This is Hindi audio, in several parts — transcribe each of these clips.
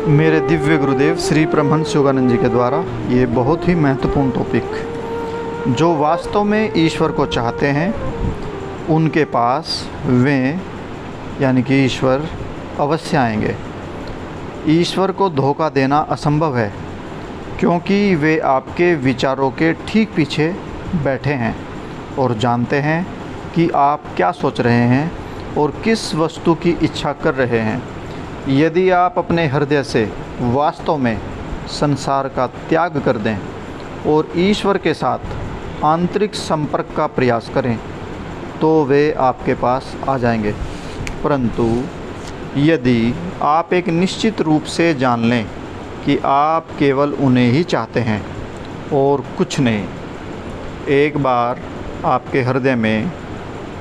मेरे दिव्य गुरुदेव श्री परमहंस योगानंद जी के द्वारा ये बहुत ही महत्वपूर्ण टॉपिक, जो वास्तव में ईश्वर को चाहते हैं उनके पास वे यानी कि ईश्वर अवश्य आएंगे। ईश्वर को धोखा देना असंभव है, क्योंकि वे आपके विचारों के ठीक पीछे बैठे हैं और जानते हैं कि आप क्या सोच रहे हैं और किस वस्तु की इच्छा कर रहे हैं। यदि आप अपने हृदय से वास्तव में संसार का त्याग कर दें और ईश्वर के साथ आंतरिक संपर्क का प्रयास करें तो वे आपके पास आ जाएंगे। परंतु यदि आप एक निश्चित रूप से जान लें कि आप केवल उन्हें ही चाहते हैं और कुछ नहीं, एक बार आपके हृदय में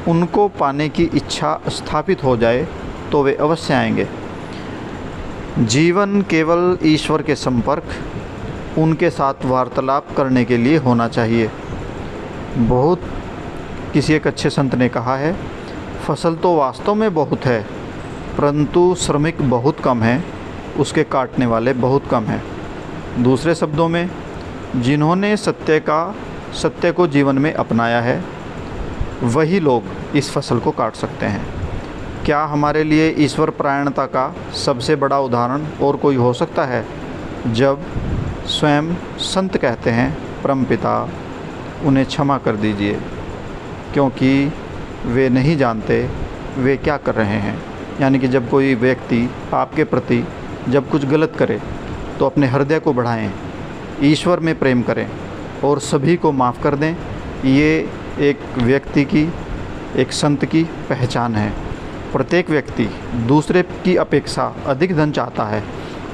उनको पाने की इच्छा स्थापित हो जाए तो वे अवश्य आएंगे। जीवन केवल ईश्वर के संपर्क, उनके साथ वार्तालाप करने के लिए होना चाहिए। किसी एक अच्छे संत ने कहा है, फसल तो वास्तव में बहुत है, परंतु श्रमिक बहुत कम हैं, उसके काटने वाले बहुत कम हैं। दूसरे शब्दों में, जिन्होंने सत्य को जीवन में अपनाया है वही लोग इस फसल को काट सकते हैं। क्या हमारे लिए ईश्वर परायणता का सबसे बड़ा उदाहरण और कोई हो सकता है, जब स्वयं संत कहते हैं, परमपिता उन्हें क्षमा कर दीजिए, क्योंकि वे नहीं जानते वे क्या कर रहे हैं। यानी कि जब कोई व्यक्ति आपके प्रति जब कुछ गलत करे तो अपने हृदय को बढ़ाएं, ईश्वर में प्रेम करें और सभी को माफ़ कर दें। ये एक व्यक्ति की, एक संत की पहचान है। प्रत्येक व्यक्ति दूसरे की अपेक्षा अधिक धन चाहता है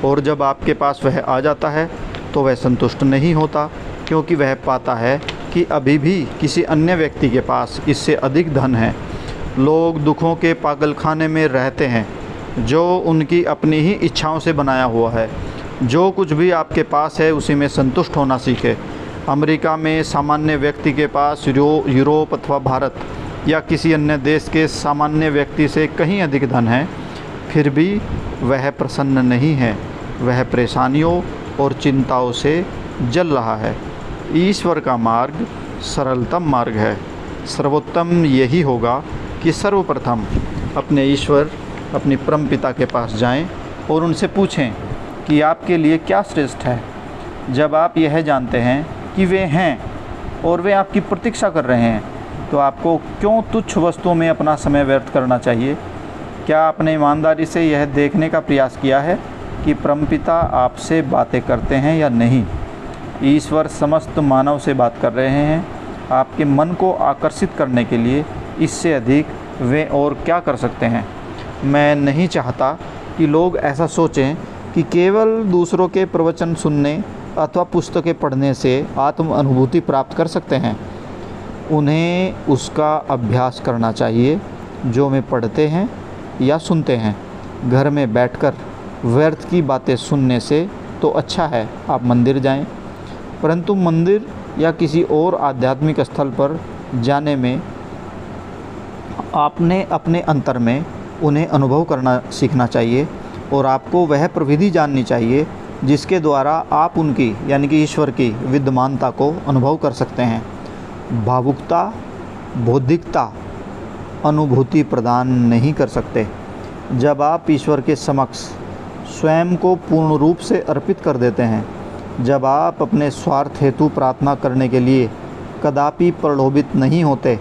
और जब आपके पास वह आ जाता है तो वह संतुष्ट नहीं होता, क्योंकि वह पाता है कि अभी भी किसी अन्य व्यक्ति के पास इससे अधिक धन है। लोग दुखों के पागलखाने में रहते हैं जो उनकी अपनी ही इच्छाओं से बनाया हुआ है। जो कुछ भी आपके पास है उसी में संतुष्ट होना सीखे। अमेरिका में सामान्य व्यक्ति के पास यूरोप अथवा भारत या किसी अन्य देश के सामान्य व्यक्ति से कहीं अधिक धन है, फिर भी वह प्रसन्न नहीं है। वह परेशानियों और चिंताओं से जल रहा है। ईश्वर का मार्ग सरलतम मार्ग है। सर्वोत्तम यही होगा कि सर्वप्रथम अपने ईश्वर, अपनी परमपिता के पास जाएं और उनसे पूछें कि आपके लिए क्या श्रेष्ठ है। जब आप यह जानते हैं कि वे हैं और वे आपकी प्रतीक्षा कर रहे हैं, तो आपको क्यों तुच्छ वस्तुओं में अपना समय व्यर्थ करना चाहिए। क्या आपने ईमानदारी से यह देखने का प्रयास किया है कि परमपिता आपसे बातें करते हैं या नहीं। ईश्वर समस्त मानव से बात कर रहे हैं। आपके मन को आकर्षित करने के लिए इससे अधिक वे और क्या कर सकते हैं। मैं नहीं चाहता कि लोग ऐसा सोचें कि केवल दूसरों के प्रवचन सुनने अथवा पुस्तकें पढ़ने से आत्म अनुभूति प्राप्त कर सकते हैं। उन्हें उसका अभ्यास करना चाहिए जो वे पढ़ते हैं या सुनते हैं। घर में बैठकर व्यर्थ की बातें सुनने से तो अच्छा है आप मंदिर जाएं, परंतु मंदिर या किसी और आध्यात्मिक स्थल पर जाने में आपने अपने अंतर में उन्हें अनुभव करना सीखना चाहिए और आपको वह प्रविधि जाननी चाहिए जिसके द्वारा आप उनकी यानी कि ईश्वर की विद्यमानता को अनुभव कर सकते हैं। भावुकता, बौद्धिकता अनुभूति प्रदान नहीं कर सकते। जब आप ईश्वर के समक्ष स्वयं को पूर्ण रूप से अर्पित कर देते हैं, जब आप अपने स्वार्थ हेतु प्रार्थना करने के लिए कदापि प्रलोभित नहीं होते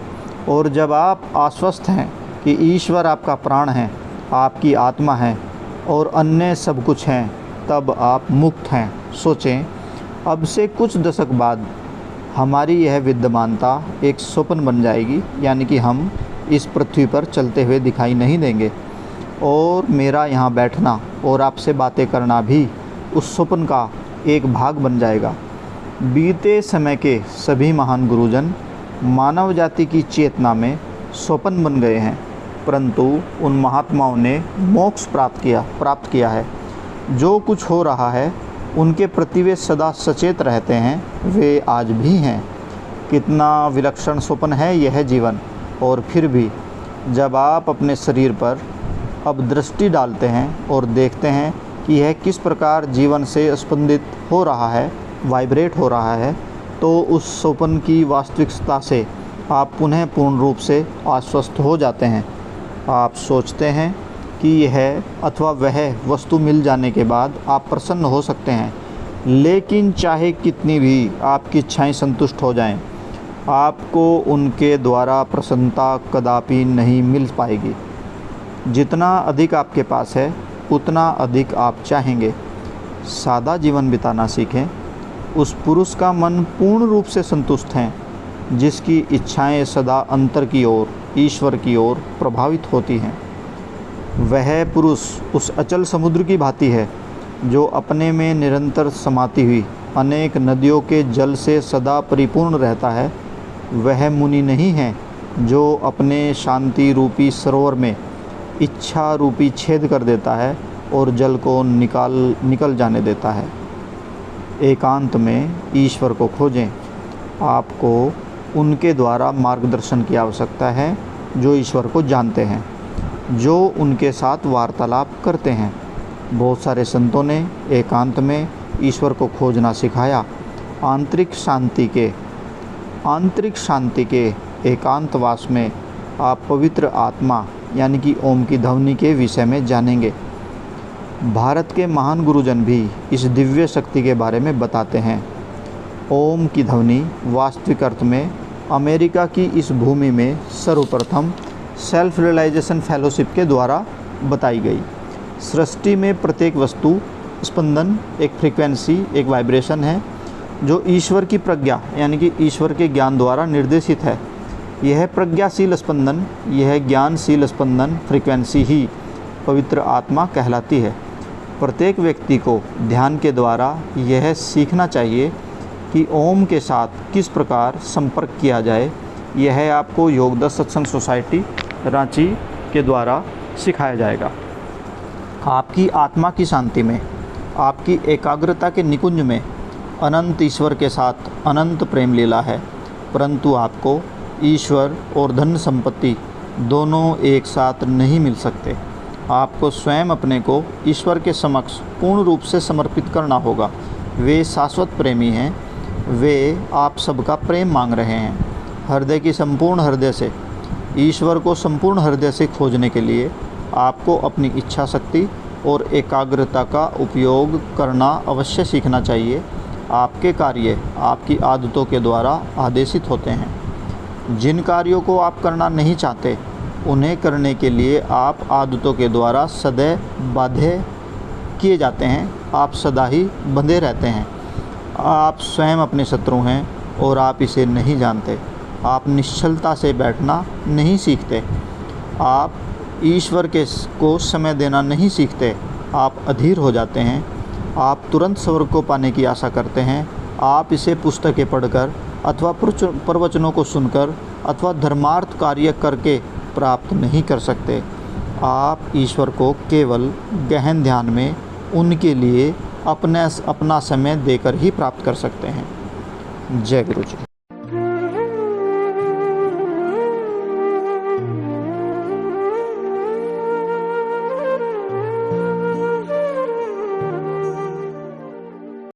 और जब आप आश्वस्त हैं कि ईश्वर आपका प्राण है, आपकी आत्मा है और अन्य सब कुछ हैं, तब आप मुक्त हैं। सोचें, अब से कुछ दशक बाद हमारी यह विद्यमानता एक स्वप्न बन जाएगी, यानी कि हम इस पृथ्वी पर चलते हुए दिखाई नहीं देंगे और मेरा यहाँ बैठना और आपसे बातें करना भी उस स्वप्न का एक भाग बन जाएगा। बीते समय के सभी महान गुरुजन मानव जाति की चेतना में स्वप्न बन गए हैं, परंतु उन महात्माओं ने मोक्ष प्राप्त किया है। जो कुछ हो रहा है उनके प्रति वे सदा सचेत रहते हैं। वे आज भी हैं। कितना विलक्षण स्वप्न है यह जीवन। और फिर भी जब आप अपने शरीर पर अब दृष्टि डालते हैं और देखते हैं कि यह किस प्रकार जीवन से स्पंदित हो रहा है, वाइब्रेट हो रहा है, तो उस स्वप्न की वास्तविकता से आप पुनः पूर्ण रूप से आश्वस्त हो जाते हैं। आप सोचते हैं कि यह अथवा वह वस्तु मिल जाने के बाद आप प्रसन्न हो सकते हैं, लेकिन चाहे कितनी भी आपकी इच्छाएं संतुष्ट हो जाएं, आपको उनके द्वारा प्रसन्नता कदापि नहीं मिल पाएगी। जितना अधिक आपके पास है उतना अधिक आप चाहेंगे। सादा जीवन बिताना सीखें। उस पुरुष का मन पूर्ण रूप से संतुष्ट है जिसकी इच्छाएं सदा अंतर की ओर, ईश्वर की ओर प्रभावित होती हैं। वह पुरुष उस अचल समुद्र की भांति है जो अपने में निरंतर समाती हुई अनेक नदियों के जल से सदा परिपूर्ण रहता है। वह मुनि नहीं है जो अपने शांति रूपी सरोवर में इच्छा रूपी छेद कर देता है और जल को निकल जाने देता है। एकांत में ईश्वर को खोजें। आपको उनके द्वारा मार्गदर्शन की आवश्यकता है जो ईश्वर को जानते हैं, जो उनके साथ वार्तालाप करते हैं। बहुत सारे संतों ने एकांत में ईश्वर को खोजना सिखाया। आंतरिक शांति के एकांतवास में आप पवित्र आत्मा यानी कि ओम की ध्वनि के विषय में जानेंगे। भारत के महान गुरुजन भी इस दिव्य शक्ति के बारे में बताते हैं। ओम की ध्वनि वास्तविक अर्थ में अमेरिका की इस भूमि में सर्वप्रथम सेल्फ रियलाइजेशन फेलोशिप के द्वारा बताई गई। सृष्टि में प्रत्येक वस्तु स्पंदन एक फ्रीक्वेंसी, एक वाइब्रेशन है जो ईश्वर की प्रज्ञा यानी कि ईश्वर के ज्ञान द्वारा निर्देशित है। यह प्रज्ञाशील स्पंदन, यह ज्ञानशील स्पंदन फ्रीक्वेंसी ही पवित्र आत्मा कहलाती है। प्रत्येक व्यक्ति को ध्यान के द्वारा यह सीखना चाहिए कि ओम के साथ किस प्रकार संपर्क किया जाए। यह आपको योगदर्श सत्संग सोसाइटी रांची के द्वारा सिखाया जाएगा। आपकी आत्मा की शांति में, आपकी एकाग्रता के निकुंज में अनंत ईश्वर के साथ अनंत प्रेम लीला है, परंतु आपको ईश्वर और धन संपत्ति दोनों एक साथ नहीं मिल सकते। आपको स्वयं अपने को ईश्वर के समक्ष पूर्ण रूप से समर्पित करना होगा। वे शाश्वत प्रेमी हैं, वे आप सबका प्रेम मांग रहे हैं। हृदय की संपूर्ण हृदय से ईश्वर को संपूर्ण हृदय से खोजने के लिए आपको अपनी इच्छा शक्ति और एकाग्रता का उपयोग करना अवश्य सीखना चाहिए। आपके कार्य आपकी आदतों के द्वारा आदेशित होते हैं। जिन कार्यों को आप करना नहीं चाहते उन्हें करने के लिए आप आदतों के द्वारा सदैव बाध्य किए जाते हैं। आप सदा ही बंधे रहते हैं। आप स्वयं अपने शत्रु हैं और आप इसे नहीं जानते। आप निश्चलता से बैठना नहीं सीखते। आप ईश्वर को समय देना नहीं सीखते। आप अधीर हो जाते हैं। आप तुरंत स्वर्ग को पाने की आशा करते हैं। आप इसे पुस्तकें पढ़कर अथवा प्रवचनों को सुनकर अथवा धर्मार्थ कार्य करके प्राप्त नहीं कर सकते। आप ईश्वर को केवल गहन ध्यान में उनके लिए अपना समय देकर ही प्राप्त कर सकते हैं। जय गुरु जी।